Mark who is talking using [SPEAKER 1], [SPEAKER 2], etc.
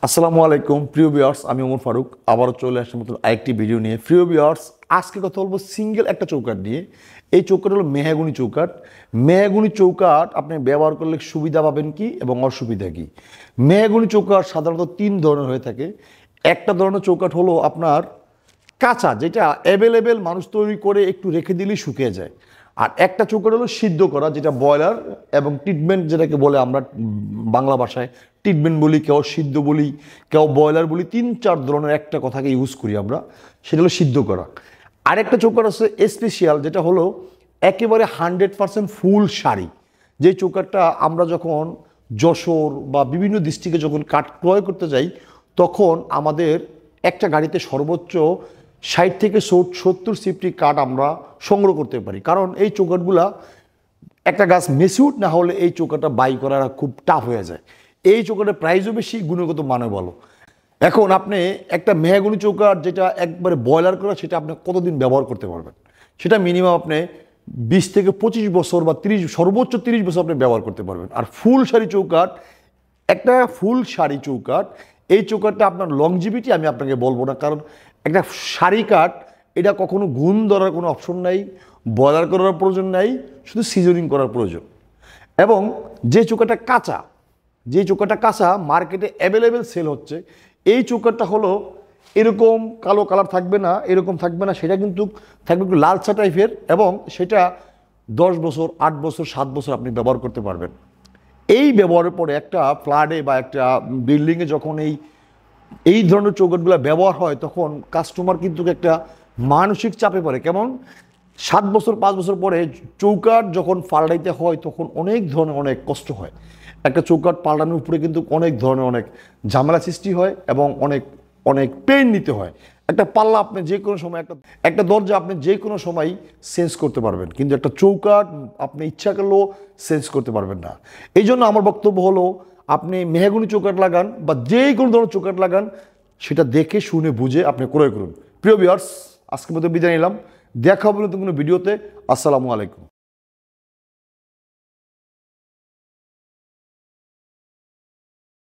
[SPEAKER 1] আসসালামু আলাইকুম প্রিয় ভিউয়ার্স, আমি ওমর ফারুক আবারও চলে আসলাম নতুন আরেকটি ভিডিও নিয়ে। প্রিয় ভিউয়ার্স, আজকে কথা বলবো সিঙ্গেল একটা চৌকাঠ নিয়ে। এই চৌকাঠ হলো মেহগনি চৌকাঠ। মেহগনি চৌকাঠ আপনি ব্যবহার করলে সুবিধা পাবেন কি এবং অসুবিধা কি। মেহগনি চৌকাঠ সাধারণত তিন ধরনের হয়ে থাকে। একটা ধরনের চৌকাঠ হলো আপনার কাঁচা, যেটা অ্যাভেলেবেল, মানুষ তৈরি করে একটু রেখে দিলেই শুকিয়ে যায়। আর একটা চৌকাঠ হলো সিদ্ধ করা, যেটা বয়লার এবং ট্রিটমেন্ট, যেটাকে বলে আমরা বাংলা ভাষায় ট্রিটমেন্ট বলি, কেউ সিদ্ধ বলি, কেউ বয়লার বলি। তিন চার ধরনের একটা কথাকে ইউজ করি আমরা, সেটা হলো সিদ্ধ করা। আরেকটা চৌকাঠ আছে স্পেশাল, যেটা হলো একেবারে 100% ফুল শাড়ি। যে চৌকাঠটা আমরা যখন যশোর বা বিভিন্ন ডিস্ট্রিক্টে যখন কাঠ ক্রয় করতে যাই, তখন আমাদের একটা গাড়িতে সর্বোচ্চ 60 থেকে 70 সিফটি কাঠ আমরা সংগ্রহ করতে পারি। কারণ এই চৌকাঠগুলা একটা গাছ মেচিউর না হলে এই চৌকাঠটা বাই করা খুব টাফ হয়ে যায়। এই চৌকাঠের প্রাইসও বেশি, গুণগত মানও ভালো। এখন আপনি একটা মেহগনি চৌকাঠ যেটা একবারে বয়লার করা, সেটা আপনি কতদিন ব্যবহার করতে পারবেন? সেটা মিনিমাম আপনি 20 থেকে 25 বছর বা 30, সর্বোচ্চ 30 বছর আপনি ব্যবহার করতে পারবেন। আর ফুল শাড়ি চৌকাঠ, একটা ফুল শাড়ি চৌকাঠ, এই চৌকাঠটা আপনার লংজিভিটি আমি আপনাকে বলবো না, কারণ একটা শাড়ি কাঠ, এটা কখনো গুণ ধরার কোনো অপশন নাই, বয়লার করার প্রয়োজন নাই, শুধু সিজনিং করার প্রয়োজন। এবং যে চৌকাঠটা কাঁচা, যে চৌকাঠটা কাঁচা মার্কেটে অ্যাভেলেবেল সেল হচ্ছে, এই চৌকাঠটা হলো এরকম কালো কালার থাকবে না, এরকম থাকবে না, সেটা কিন্তু থাকবে একটু লালচা টাইপের, এবং সেটা 10 বছর, 8 বছর, 7 বছর আপনি ব্যবহার করতে পারবেন। এই ব্যবহারের পরে একটা ফ্ল্যাটে বা একটা বিল্ডিংয়ে যখন এই ধরনের চৌকাঠগুলো ব্যবহার হয়, তখন কাস্টমার কিন্তু একটা মানসিক চাপে পড়ে। কেমন? 7 বছর 5 বছর পরে চৌকাঠ যখন পাল্টাইতে হয়, তখন অনেক ধরনের অনেক কষ্ট হয়। একটা চৌকাঠ পাল্টানোর উপরে কিন্তু অনেক ধরনের অনেক ঝামেলা সৃষ্টি হয় এবং অনেক অনেক পেন নিতে হয়। একটা পাল্লা আপনি যে কোনো সময়, একটা দরজা আপনি যে কোনো সময় চেঞ্জ করতে পারবেন, কিন্তু একটা চৌকাঠ আপনি ইচ্ছা করলেও চেঞ্জ করতে পারবেন না। এই জন্য আমার বক্তব্য হলো, আপনি মেহগনি চৌকাঠ লাগান বা যে কোনো ধরনের চৌকাঠ লাগান, সেটা দেখে শুনে বুঝে আপনি ক্রয় করুন। প্রিয় ভিউয়ার্স, আজকের মতো বিদায় নিলাম। দেখা হবে নতুন কোনো ভিডিওতে। আসসালামু আলাইকুম।